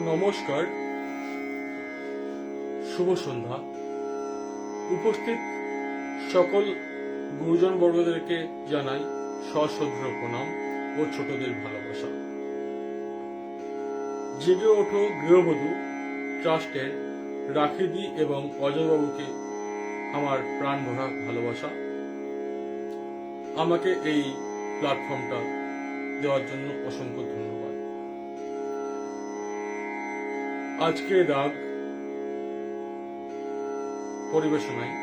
নমস্কার, শুভ সন্ধ্যা। উপস্থিত সকল গুরুজন বর্গদেরকে জানাই সশ্রদ্ধ প্রণাম ও ছোটদের ভালোবাসা। জেগে ওঠো গৃহবধূ ট্রাস্টের রাখিদি এবং অজয়বাবুকে আমার প্রাণ ভরা ভালোবাসা। আমাকে এই প্ল্যাটফর্মটা দেওয়ার জন্য অসংখ্য ধন্যবাদ। আজকে রাগ পরিবেশনায়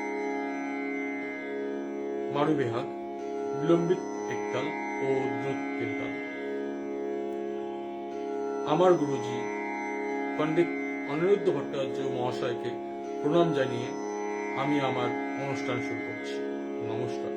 মারু বেহাগ, বিলম্বিত একতাল ও দ্রুত তিনতাল। আমার গুরুজি পণ্ডিত অনিরুদ্ধ ভট্টাচার্য মহাশয়কে প্রণাম জানিয়ে আমি আমার অনুষ্ঠান শুরু করছি। নমস্কার।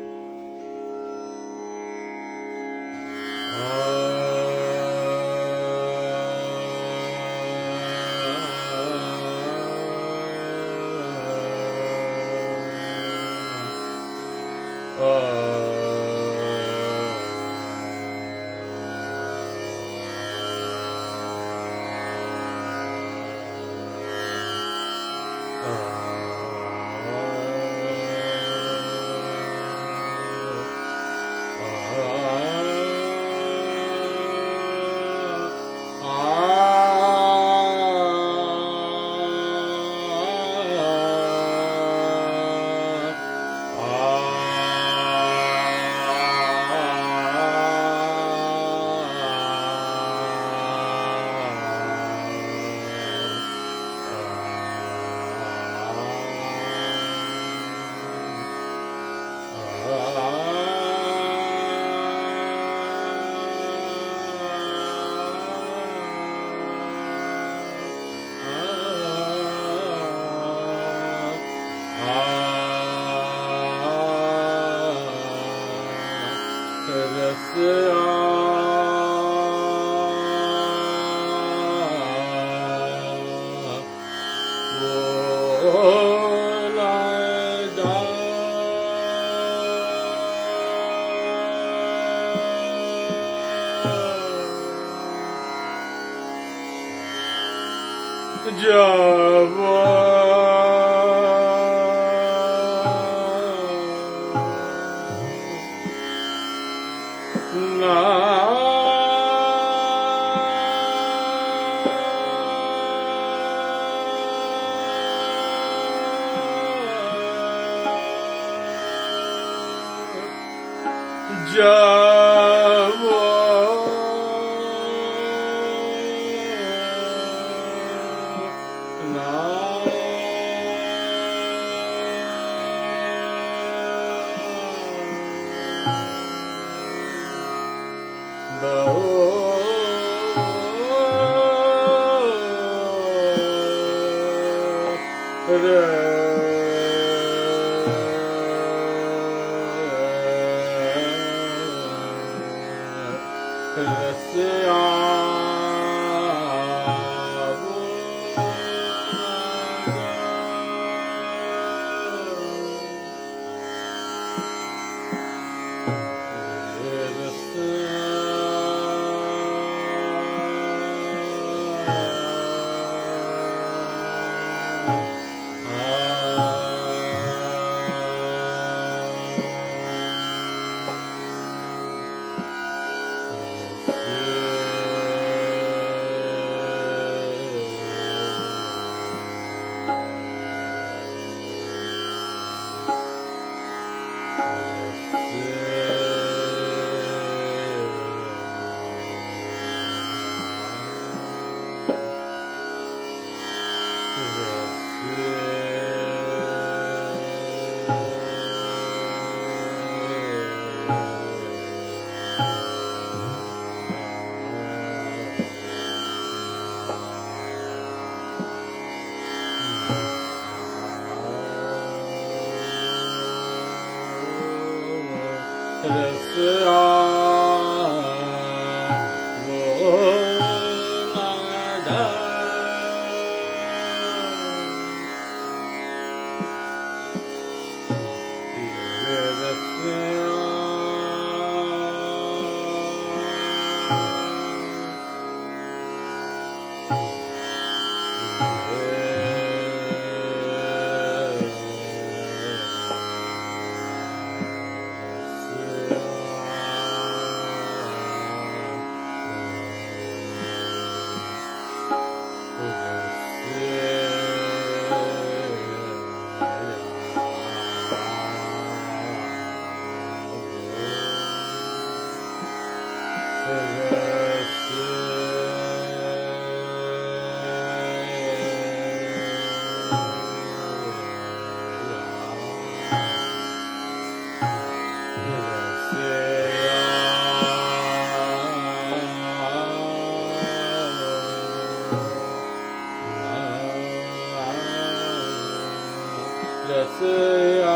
रसया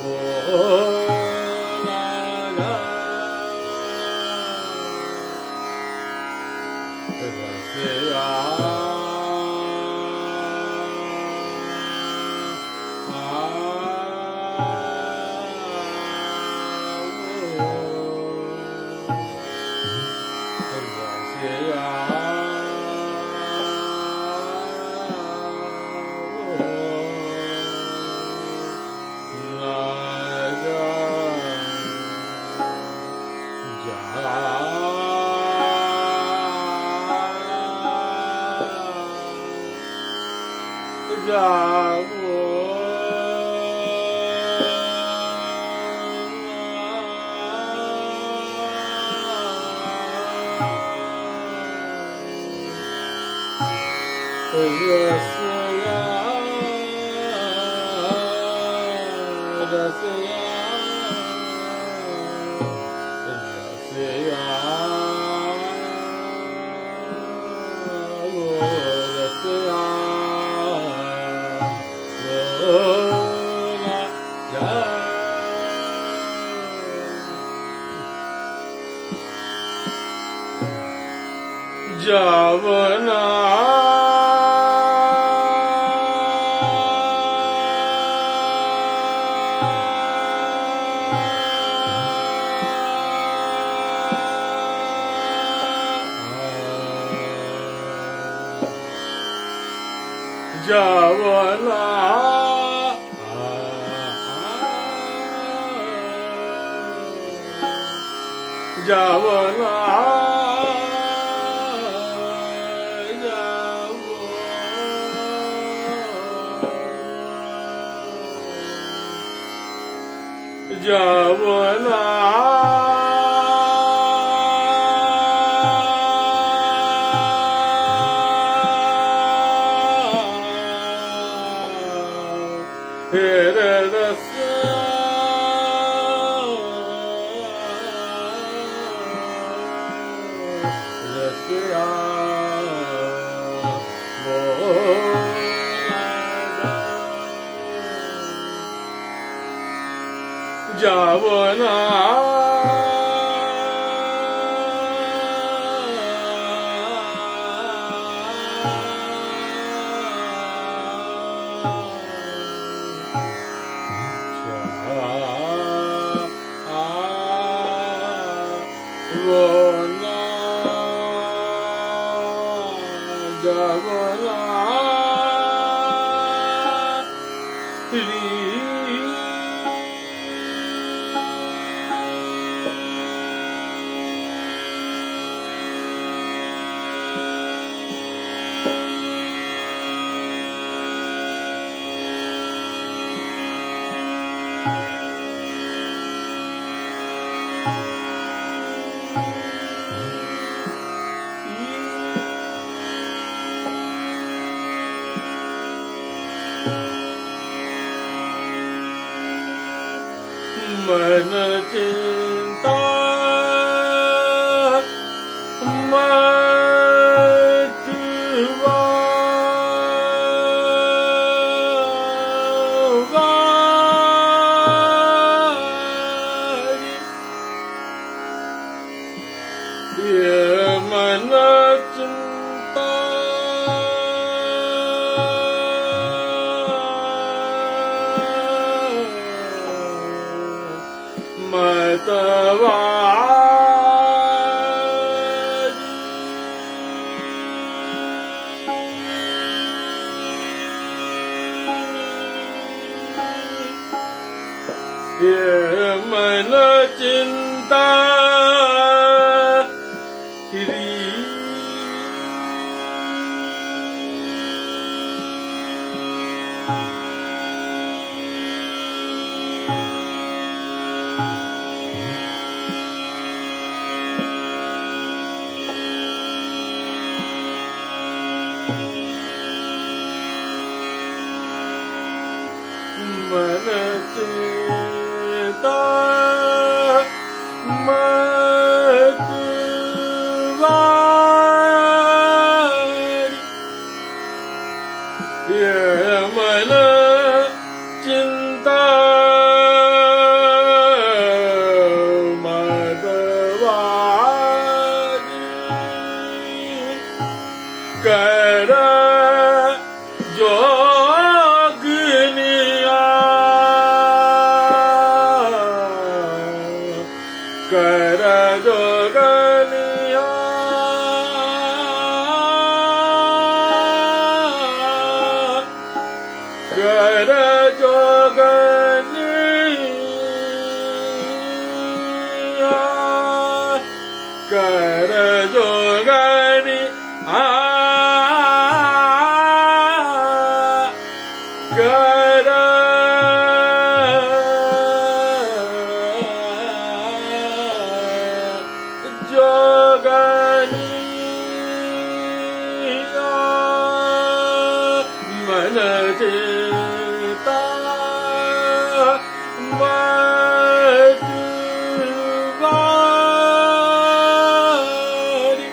बोलाला रसया जावो रसया रसया रसया रसया जावना जावना जावना जावना हेरे रसया रसया जावना जावना मन चिंता मतवा ये मन चिंता मतवा ये मन चिंता कर जोगणी कर जोगणी मन चिता मधुवारी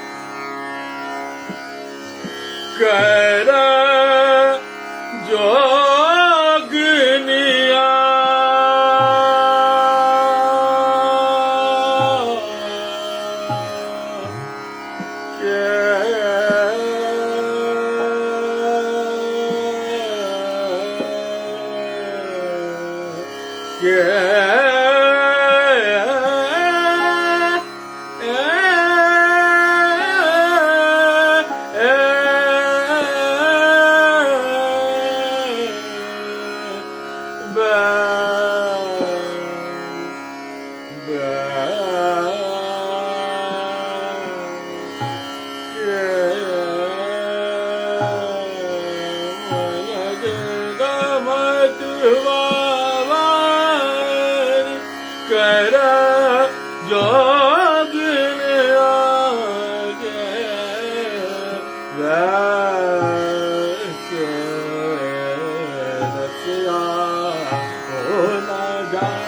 कर जोगनिया कर जोगन आगे वैसे रसिया हो न जाए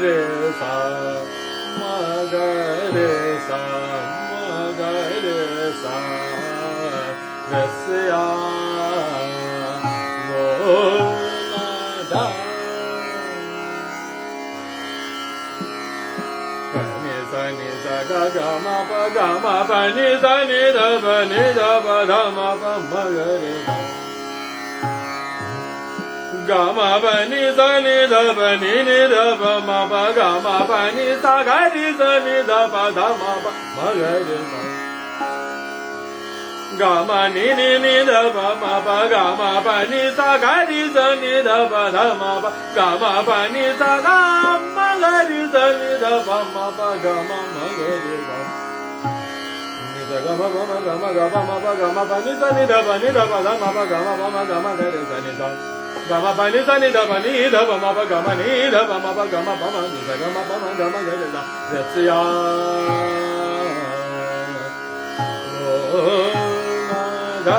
re sa ma ga re sa ma ga re sa re sa wo na da ni sa ga ga ma pa ni da pa da ma pa ma ga re sa ga ma pa ni da pa ni da pa ma pa ga ma pa ni sa ga ri sa ni da pa da ma pa ma ga re sa ga ma ni da pa ma pa ga ma pa ni sa ga ri sa ni da pa da ma pa ga ma pa ni sa ga ma ga ri sa ni da pa ma pa ga ma ga re sa ni da ga ma pa ma ga ma pa ga ma pa ni sa ni da pa da ma pa ga ma ga ma ga re sa ni da ga ma pa ni sa ni da pa ma pa ga ma ni da pa ma pa ga ma pa ma ni sa ga ma pa ma ga ma ga re sa re sa ya da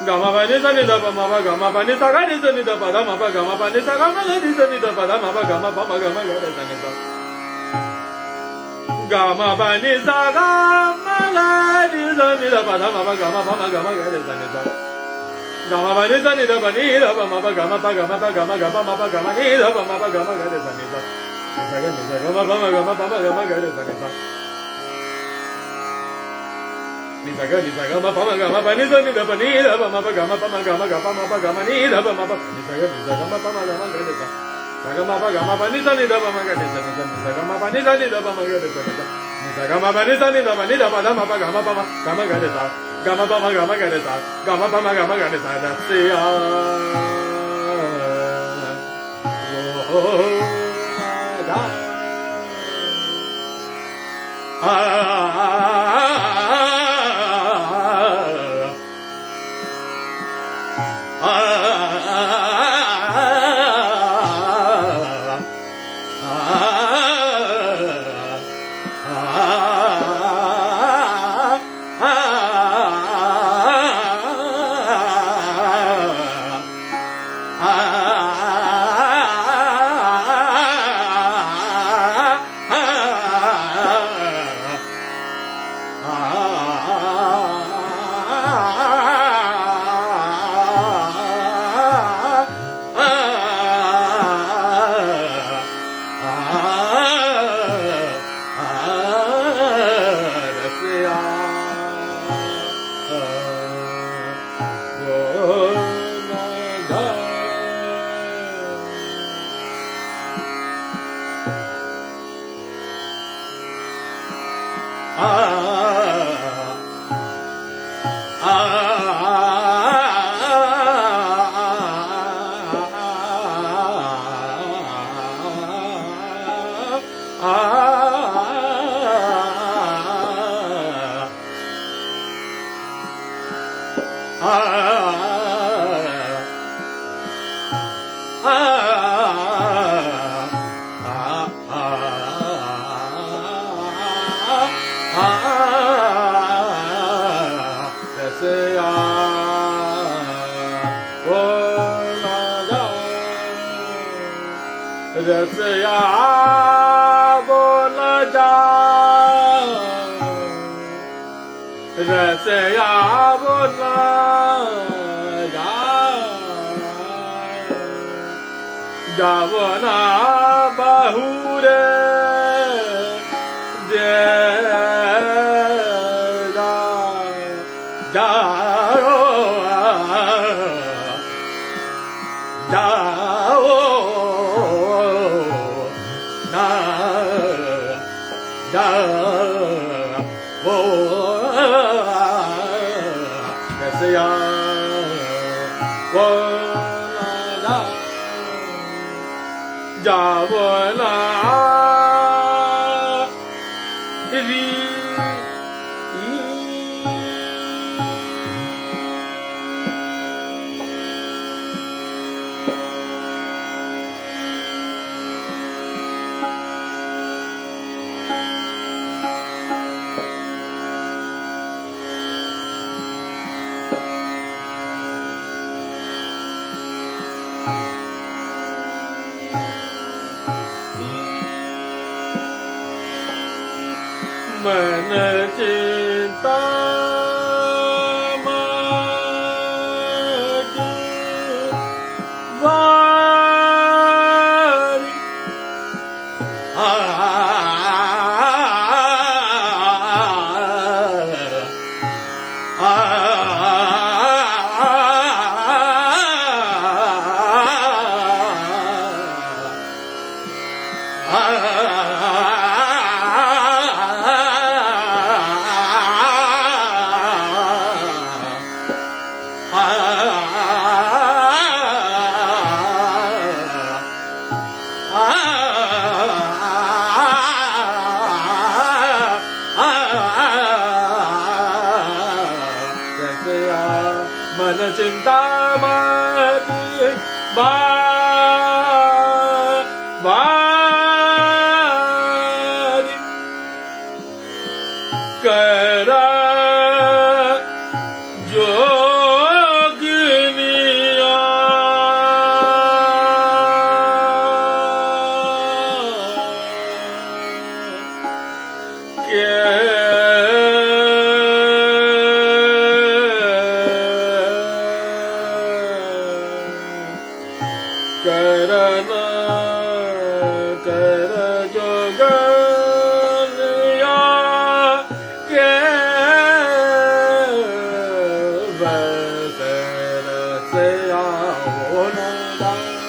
ga ma pa ni sa ni da pa ma pa ga ma pa ni sa ga ni sa ni da pa da ma pa ga ma pa ni sa ga ma ga ni sa ni da pa da ma pa ga ma pa ma ga ma ga re sa ni da ga ma pa ni sa ga ma ga ni sa ni da pa da ma pa ga ma pa ma ga ma ga re sa ni da ga ma pa ni sa ni da pa ni da pa ma pa ga ma pa ga ma pa ga ma ga pa ma pa ga ma ni da pa ma pa ga ma ga re sa ni da sa ga ni sa ga ma pa ma ga ma pa ma ga ma ga re sa ni da ni sa ga ma pa ma ga ma pa ni sa ni da pa ni da pa ma pa ga ma pa ma ga ma ga pa ma pa ga ma ni da pa ma pa ni sa ga ma pa ma ga ma ga da sa sa ga ma pa ga ma pa ni sa ni da pa ma ga da sa ni sa ga ma pa ni sa ni da pa ma ga da sa ni sa ga ma pa ni sa ni da pa ni da pa da ma pa ga ma ga da sa ga ma pa ma ga ma ga da sa ga ma pa ma ga ma ga da sa da se ya oh da रसिया बोल जा रसिया बोल जा जावो ना बहुरे जे जाओ जाओ वो रसिया वो ना जाओ ना री मन चिंता वारी मन चिंता माती बारी करा जोगिनिया के 谁呀？我能当。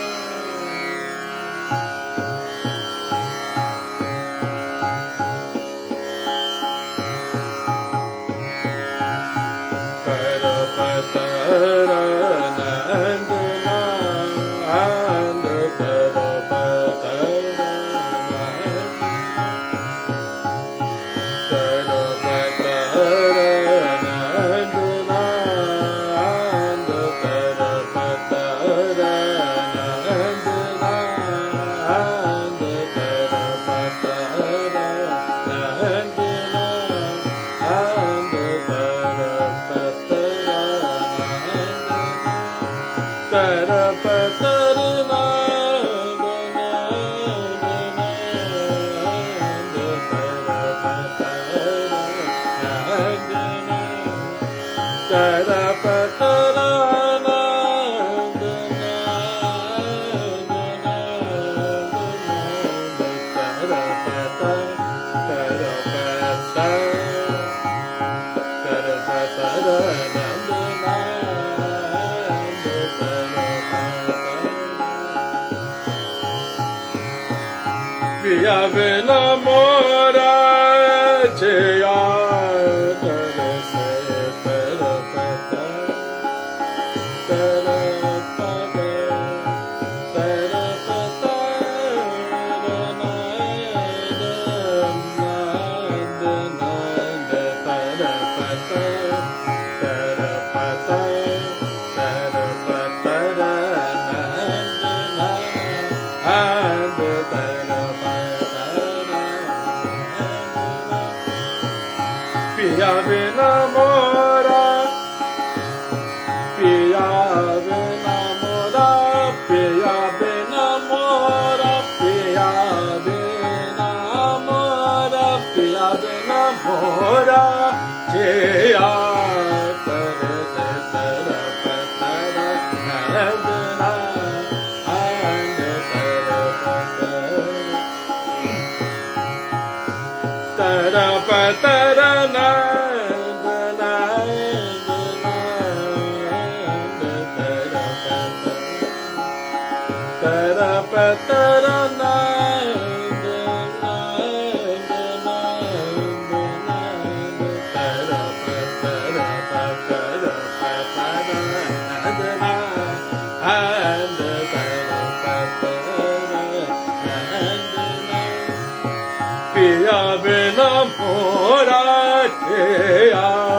Via Venamora Cheya Pia Venamora, Pia Venamora, Pia Venamora, Pia Venamora, Pia Venamora, Cheya Pia Venamora Cheya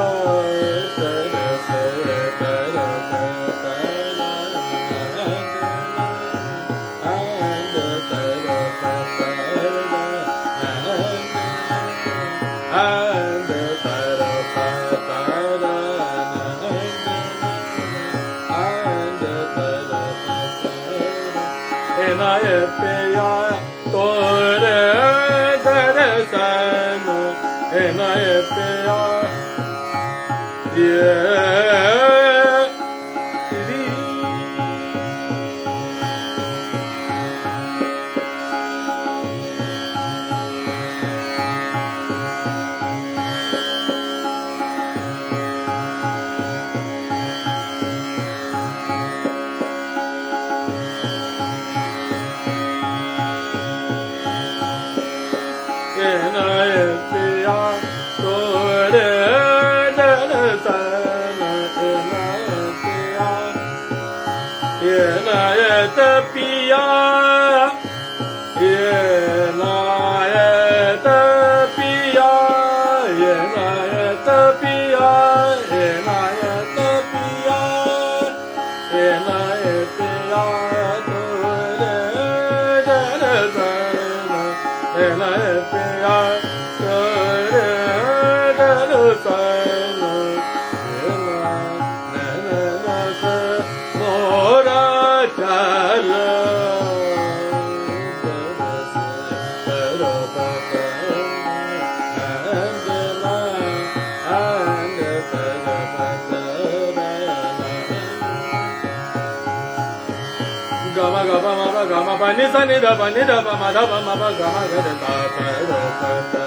Gama pa ni sa ni da pa ma da pa ma pa gama ga re ta ta ro pa ta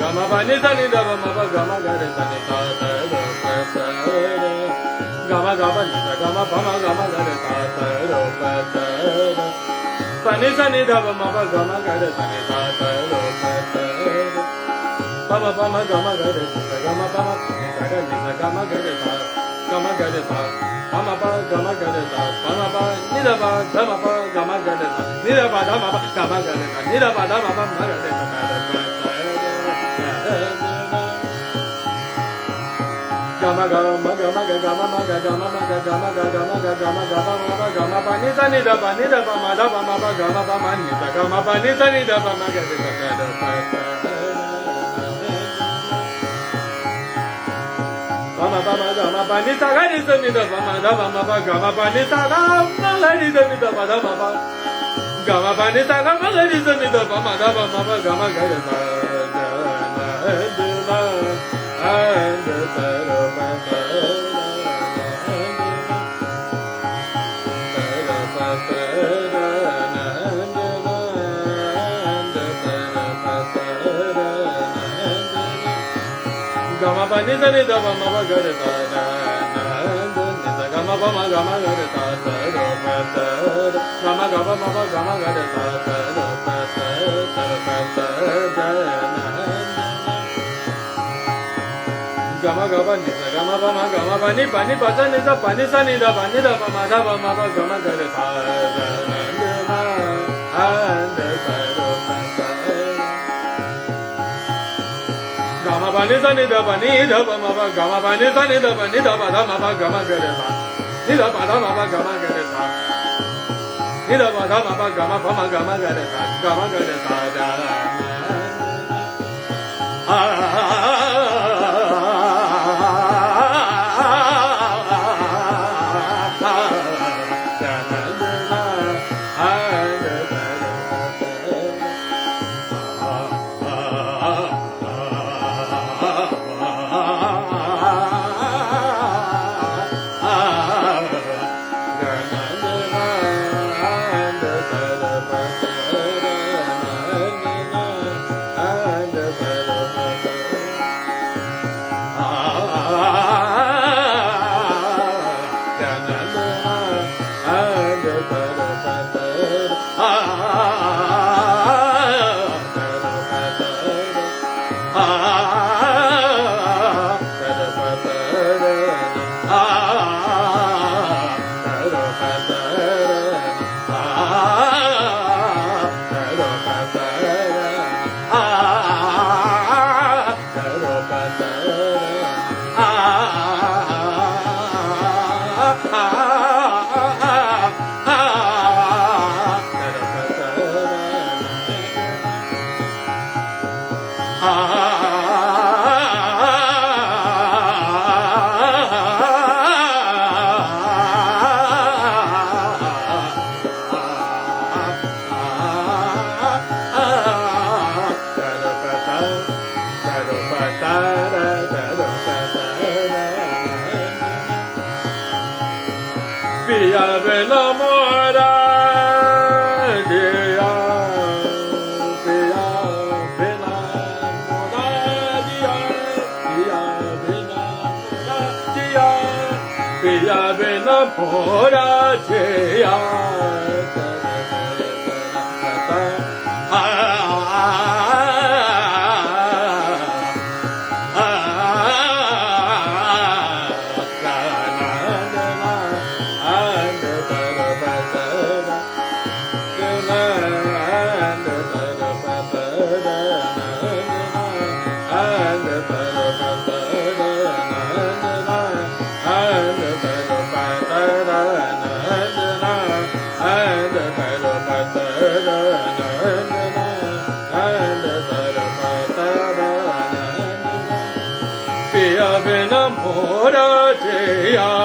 gama pa ni sa ni da pa ma pa gama ga re ta ni ta ta ro pa ta gama gama ni da gama pama gama ga re sa sa ro pa sa ra pa ni sa ni da pa ma pa gama ga re sa ni sa sa ro pa sa ra pama pama gama ga re sa gama pama ni sa gama ga re sa gama ga re sa pama pa gama ga re sa pama pa ni da pa gama pa gama ga re sa ni da pa gama pa gama ga re sa ni da pa gama pa ma ga re sa ga re pa sa gama gama gama gama ma ga gama ma ga gama ga gama ga gama gama ma pa gama pa ni da pa ma da pa ma pa gama pa ma ni da gama pa ni da pa ma ga re sa ga re pa sa pama pama gama pa ni sa ga ni sa ni da pa ma da pa ma pa gama pa ni sa ga ma ga ni da ni da pa da ma pa gama pa ni sa ga ma ga ni sa ni da pa ma da pa ma pa gama ga re sa ga na and sa ro pa sa gama pa ni sa ni da pa ma pa ga re sa na ni sa gama pa ma gama ga re sa sa ro pa sa gama ga pa ma pa gama ga re sa sa ro pa sa da na gama ga pa ni sa gama pa ma gama pa ni pa sa ni da pa ma da pa ma pa gama ga re sa da na and sa ro pa sa gama pa ni sa ni da pa ma pa gama pa ni sa ni da pa da ma pa gama ga re sa ni da pa da ma pa gama ga re sa ni da pa da ma pa gama pa ma gama ga re sa gama ga re sa da Pia bella mora, dia, pia bella mora, dia, pia bella mora, dia.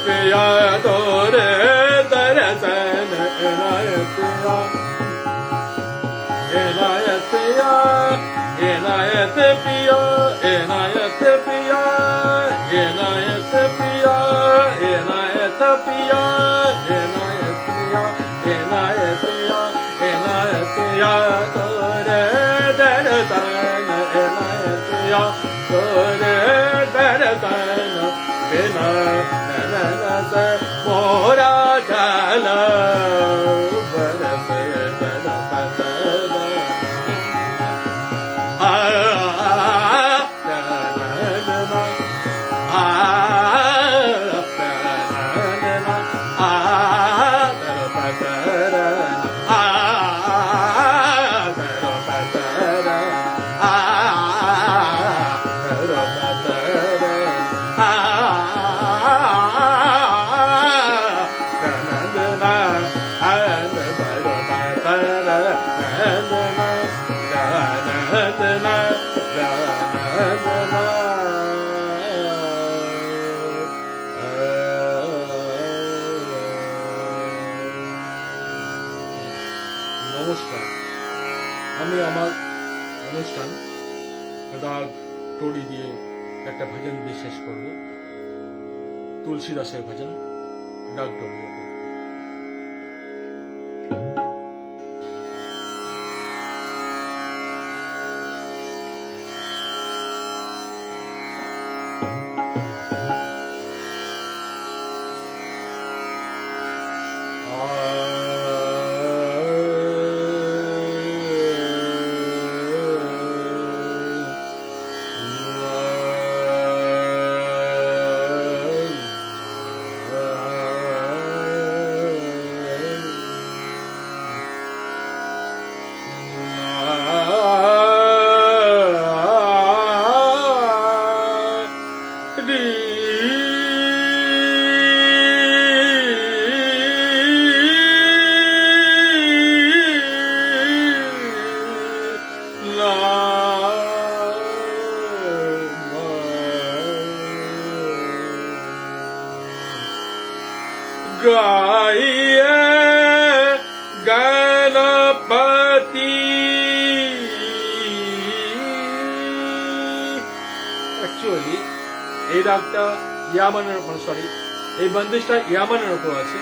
पिया तोरे दर्शन इनायत पिया इनायत पिया इनायत पिया इनायत पिया इनायत पिया इनायत पिया इनायत पिया इनायत पिया तोरे दर्शन इनायत पिया तोरे दर्शन बिना मोरा चल बरसे নমস্কার, আমি আমার অনুষ্ঠান রাগ টোড়ি দিয়ে একটা ভজন দিয়ে শেষ করব। তুলসীদাসের ভজন রাগ টোড়ি। गाइए गणपति। অ্যাকচুয়ালি এই রাগটা ইয়ামানের উপর, সরি এই বন্দিশটা ইয়ামানের উপর আছে।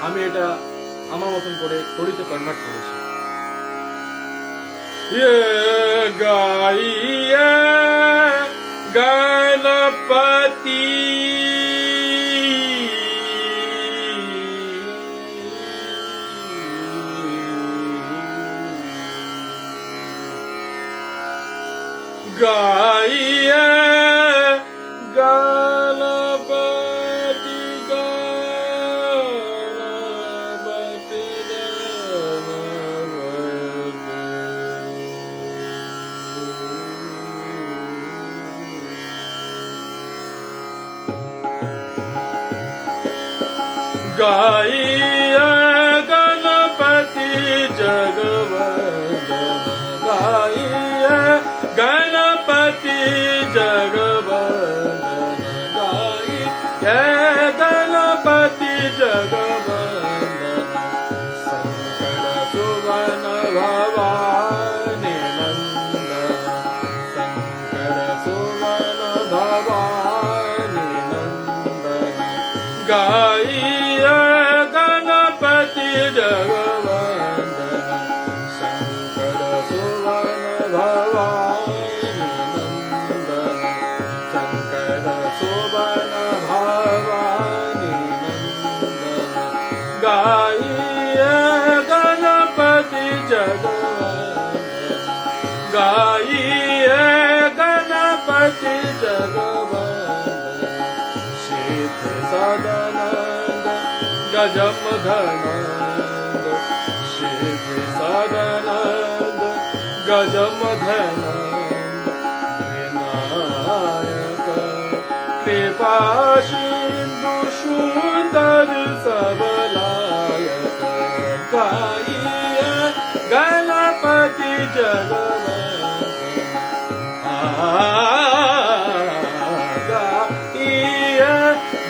আমি এটা আমার মতন করে তড়িতে কনভার্ট করেছি। গাইয়ে গণপতি गाइए गणपति गणपति गाइए गणपति जगवंदन गाइए गणपति जगवंदन गाइए गणपति जगवंदन शंकर सुवन भवानी नंदन शंकर सुवन भवानी नंदन गाइए गणपति जगवंदन शंकर सुवन भवानी नंदन शंकर सुवन भवानी नंदन गाइए गणपति जगवंदन गाइए गणपति जगवंदन सिद्ध सदानंद गजम धनंद सिद्ध सदानंद गजमधन विनायक कृपा सिंधु सुंदर सबलायक गाइय गणपति जगवंदना गाइय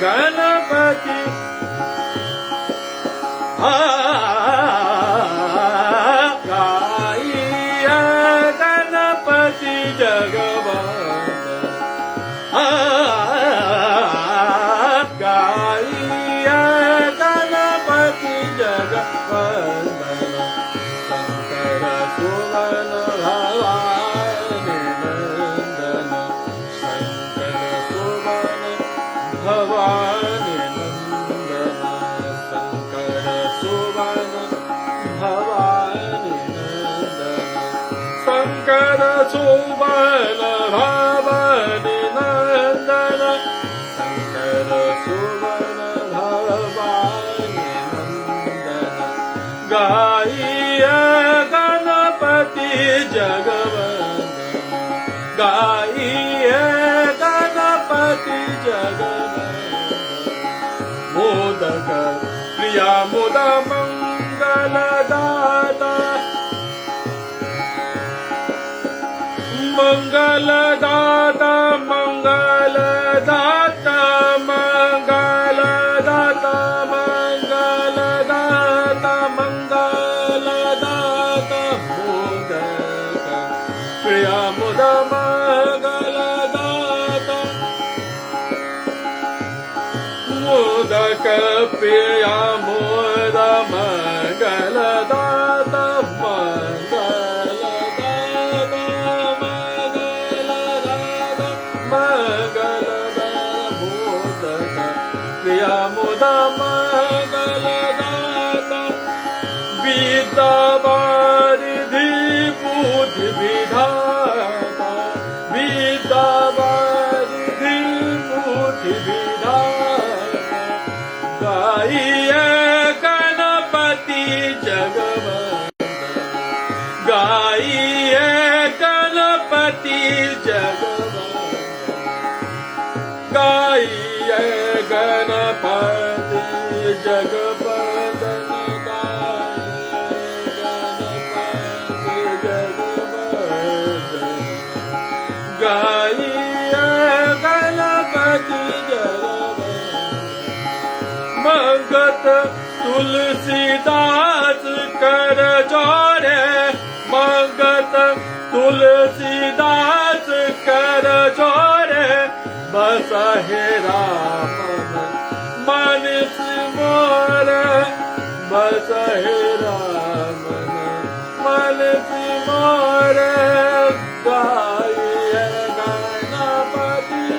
गणपति गाइय गणपति जगवंदना गाइय गणपति जगवंदना शंकर सुवन भवानी नंदन शंकर सुवन भवानी नंदन शंकर सुवन भवानी नंदन शंकर सुवन भवानी नंदन शंकर सुवन भवानी नंदन गाइय गणपति जगवंदना गाइय गणपति जगवंदना मोदक प्रिया मुद मंगलदाता मंगलदाता मंगलदाता मंगलदाता मंगलदाता मंगलदाता मोदक प्रिया मुद मंगलदाता मोदक प्रिया मुद मंगलदाता प्रिया मुद मंगलदाता विद्या वारिधि बुद्धि विधाता विद्या वारिधि बुद्धि विधाता गाइय गणपति जगवंदना गाइय गणपति जगवंदना गाइय गणपति जगवंदना गाइय गणपति जगवंदना मंगत तुलसीदास कर जोड़े मंगत तुलसीदास कर जोड़े बस हे राम मन मोर बस हे राम मन मोर गाइय गणपति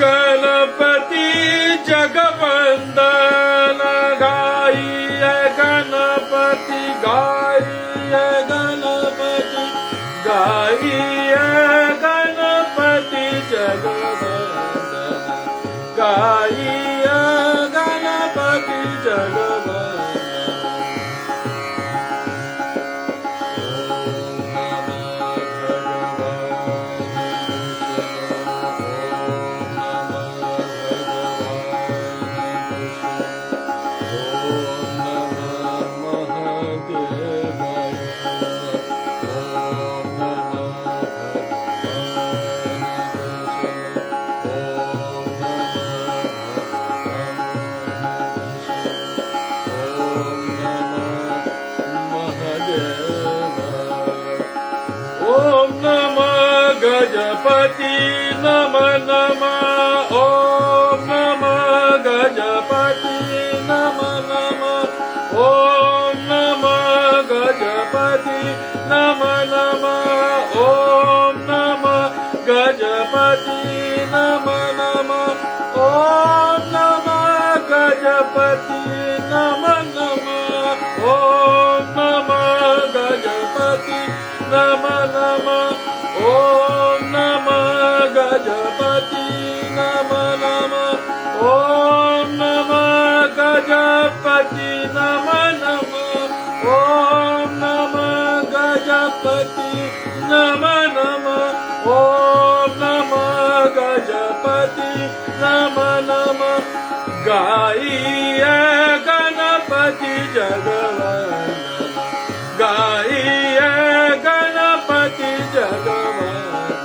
गणपति जगवंदना गाइय गणपति गाइय गणपति गाइय गणपति जगवंदना गाइय गणपति जगवंदना ओम नमः गजपति नमः नमः ओम नमः गजपति नमः नमः ओम नमः गजपति नमः नमः ओम नमः गजपति नमः नमः ओम नमः गजपति नमः नमः ओम नमः गजपति नमः नमः ओम नमः गजपति नमः नमः ओम नमः गजपति नमः नमः ओम नमः नमः नमः ओम नमः गजपति नमः नमः गाइए गणपति जगवंदन गाइए गणपति जगवंदन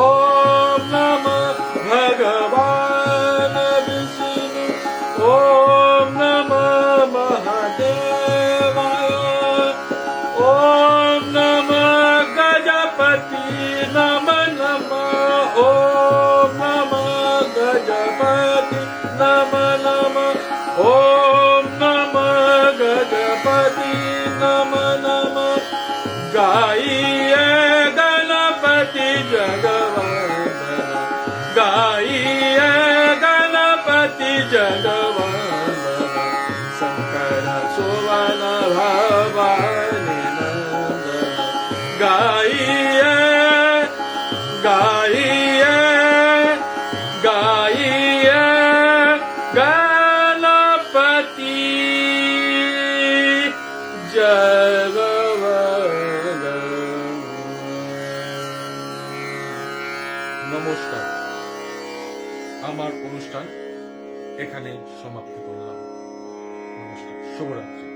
ओम नमः भगवान विष्णु ओम नमः महादेवाय ओम नमः गजपति नमः नमः ओम नमः गजपति नमः नमः ओम नमः गजपति नमः नमः गाइए गणपति जगवंदन गाइए गणपति जगवंदन शंकर सुवन भवानी नंदन गाइए गाइए गाइए गणपति जगवंदन। নমস্কার, আমার অনুষ্ঠান এখানে সমাপ্তি করলাম। নমস্কার, শুভরাত্রি।